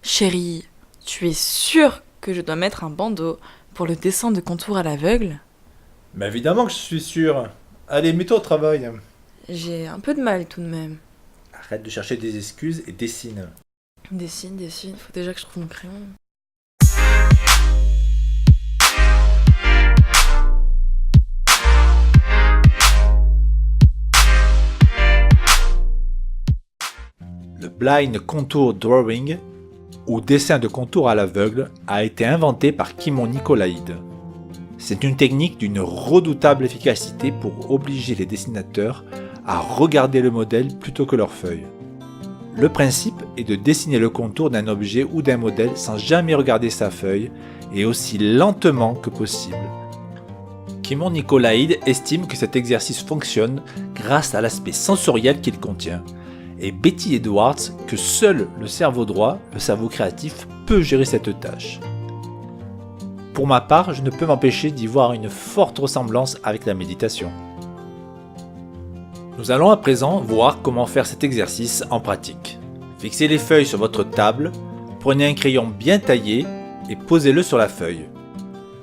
Chérie, tu es sûre que je dois mettre un bandeau pour le dessin de contour à l'aveugle? Mais évidemment que je suis sûr. Allez, mets-toi au travail. J'ai un peu de mal tout de même. Arrête de chercher des excuses et dessine. Dessine, faut déjà que je trouve mon crayon. Le blind contour drawing, ou dessin de contour à l'aveugle, a été inventé par Kimon Nicolaïde. C'est une technique d'une redoutable efficacité pour obliger les dessinateurs à regarder le modèle plutôt que leur feuille. Le principe est de dessiner le contour d'un objet ou d'un modèle sans jamais regarder sa feuille et aussi lentement que possible. Kimon Nicolaïde estime que cet exercice fonctionne grâce à l'aspect sensoriel qu'il contient, et Betty Edwards que seul le cerveau droit, le cerveau créatif, peut gérer cette tâche. Pour ma part, je ne peux m'empêcher d'y voir une forte ressemblance avec la méditation. Nous allons à présent voir comment faire cet exercice en pratique. Fixez les feuilles sur votre table, prenez un crayon bien taillé et posez-le sur la feuille.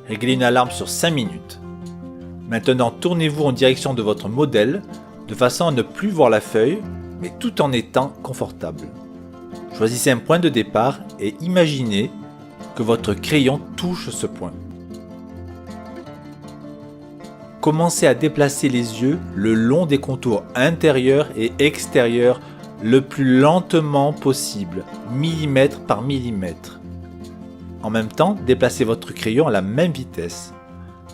Réglez une alarme sur 5 minutes. Maintenant, tournez-vous en direction de votre modèle de façon à ne plus voir la feuille, mais tout en étant confortable. Choisissez un point de départ et imaginez que votre crayon touche ce point. Commencez à déplacer les yeux le long des contours intérieurs et extérieurs le plus lentement possible, millimètre par millimètre. En même temps, déplacez votre crayon à la même vitesse.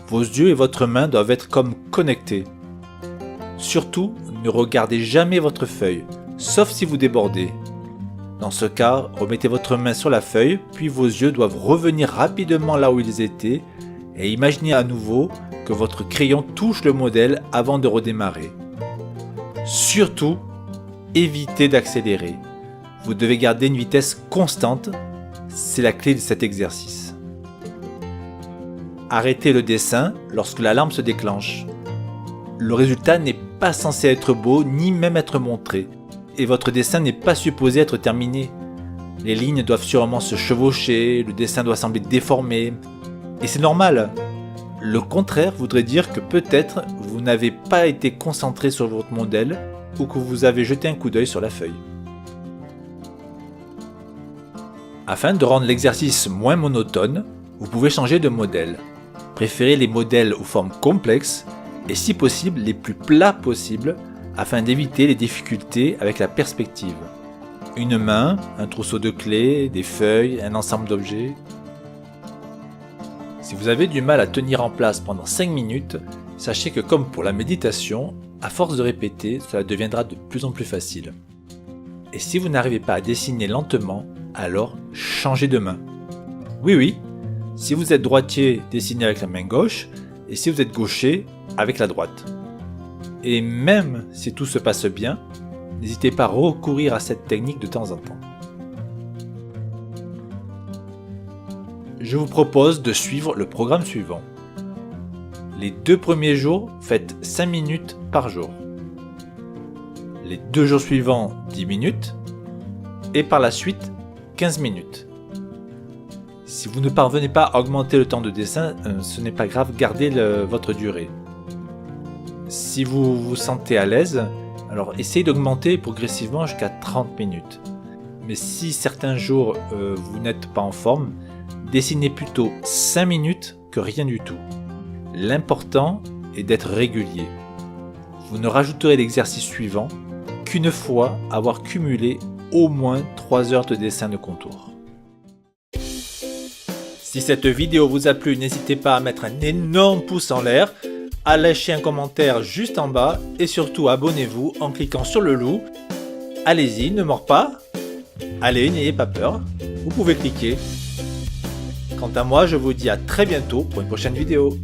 Vos yeux et votre main doivent être comme connectés. Surtout, ne regardez jamais votre feuille, sauf si vous débordez. Dans ce cas, remettez votre main sur la feuille, puis vos yeux doivent revenir rapidement là où ils étaient et imaginez à nouveau que votre crayon touche le modèle avant de redémarrer. Surtout, évitez d'accélérer. Vous devez garder une vitesse constante, c'est la clé de cet exercice. Arrêtez le dessin lorsque l'alarme se déclenche. Le résultat n'est pas censé être beau ni même être montré, et votre dessin n'est pas supposé être terminé. Les lignes doivent sûrement se chevaucher, le dessin doit sembler déformé, et c'est normal. Le contraire voudrait dire que peut-être vous n'avez pas été concentré sur votre modèle ou que vous avez jeté un coup d'œil sur la feuille. Afin de rendre l'exercice moins monotone, vous pouvez changer de modèle. Préférez les modèles aux formes complexes et si possible les plus plats possibles afin d'éviter les difficultés avec la perspective. Une main, un trousseau de clés, des feuilles, un ensemble d'objets. Si vous avez du mal à tenir en place pendant 5 minutes, sachez que comme pour la méditation, à force de répéter, cela deviendra de plus en plus facile. Et si vous n'arrivez pas à dessiner lentement, alors changez de main. Oui, si vous êtes droitier, dessinez avec la main gauche, et si vous êtes gaucher, avec la droite. Et même si tout se passe bien, n'hésitez pas à recourir à cette technique de temps en temps. Je vous propose de suivre le programme suivant. Les 2 premiers jours, faites 5 minutes par jour. Les 2 jours suivants, 10 minutes. Et par la suite, 15 minutes. Si vous ne parvenez pas à augmenter le temps de dessin, ce n'est pas grave, gardez votre durée. Si vous vous sentez à l'aise, alors essayez d'augmenter progressivement jusqu'à 30 minutes. Mais si certains jours vous n'êtes pas en forme, dessinez plutôt 5 minutes que rien du tout. L'important est d'être régulier. Vous ne rajouterez l'exercice suivant qu'une fois avoir cumulé au moins 3 heures de dessin de contour. Si cette vidéo vous a plu, n'hésitez pas à mettre un énorme pouce en l'air, à lâcher un commentaire juste en bas et surtout abonnez-vous en cliquant sur le loup. Allez-y, ne mord pas. Allez, n'ayez pas peur, vous pouvez cliquer. Quant à moi, je vous dis à très bientôt pour une prochaine vidéo.